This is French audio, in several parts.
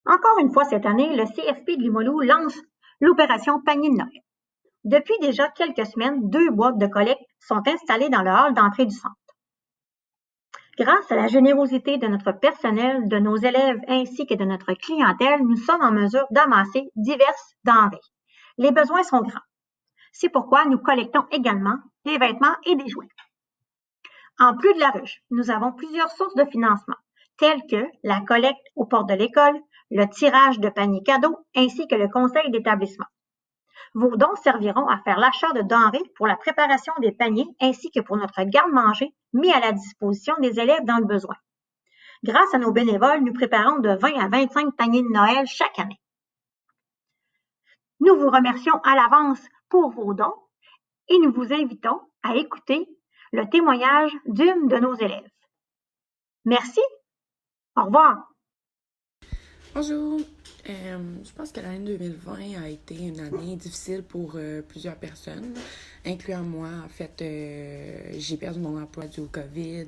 Encore une fois cette année, le CFP de Limoilou lance l'opération Panier de Noël. Depuis déjà quelques semaines, 2 boîtes de collecte sont installées dans le hall d'entrée du centre. Grâce à la générosité de notre personnel, de nos élèves ainsi que de notre clientèle, nous sommes en mesure d'amasser diverses denrées. Les besoins sont grands. C'est pourquoi nous collectons également des vêtements et des jouets. En plus de la ruche, nous avons plusieurs sources de financement, telles que la collecte aux portes de l'école, le tirage de paniers cadeaux ainsi que le conseil d'établissement. Vos dons serviront à faire l'achat de denrées pour la préparation des paniers ainsi que pour notre garde-manger mis à la disposition des élèves dans le besoin. Grâce à nos bénévoles, nous préparons de 20 à 25 paniers de Noël chaque année. Nous vous remercions à l'avance pour vos dons et nous vous invitons à écouter le témoignage d'une de nos élèves. Merci. Au revoir. Bonjour. Je pense que l'année 2020 a été une année difficile pour plusieurs personnes, incluant moi. En fait, j'ai perdu mon emploi dû au COVID.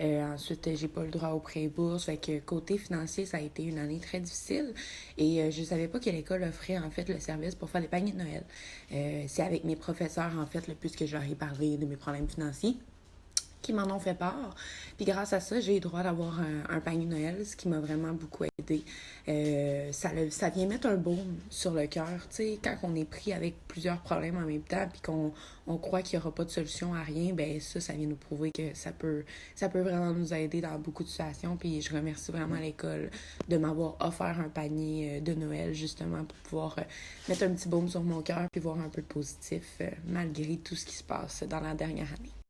Ensuite, j'ai pas le droit au prêt bourse. Fait que côté financier, ça a été une année très difficile. Et je savais pas que l'école offrait en fait le service pour faire des paniers de Noël. C'est avec mes professeurs en fait le plus que je leur ai parlé de mes problèmes financiers qui m'en ont fait part. Puis grâce à ça, j'ai eu le droit d'avoir un panier de Noël, ce qui m'a vraiment beaucoup aidé. Ça vient mettre un baume sur le cœur, tu sais, quand on est pris avec plusieurs problèmes en même temps, puis qu'on croit qu'il n'y aura pas de solution à rien, ben ça vient nous prouver que ça peut vraiment nous aider dans beaucoup de situations. Puis je remercie vraiment l'école de m'avoir offert un panier de Noël, justement, pour pouvoir mettre un petit baume sur mon cœur, puis voir un peu de positif, malgré tout ce qui se passe dans la dernière année.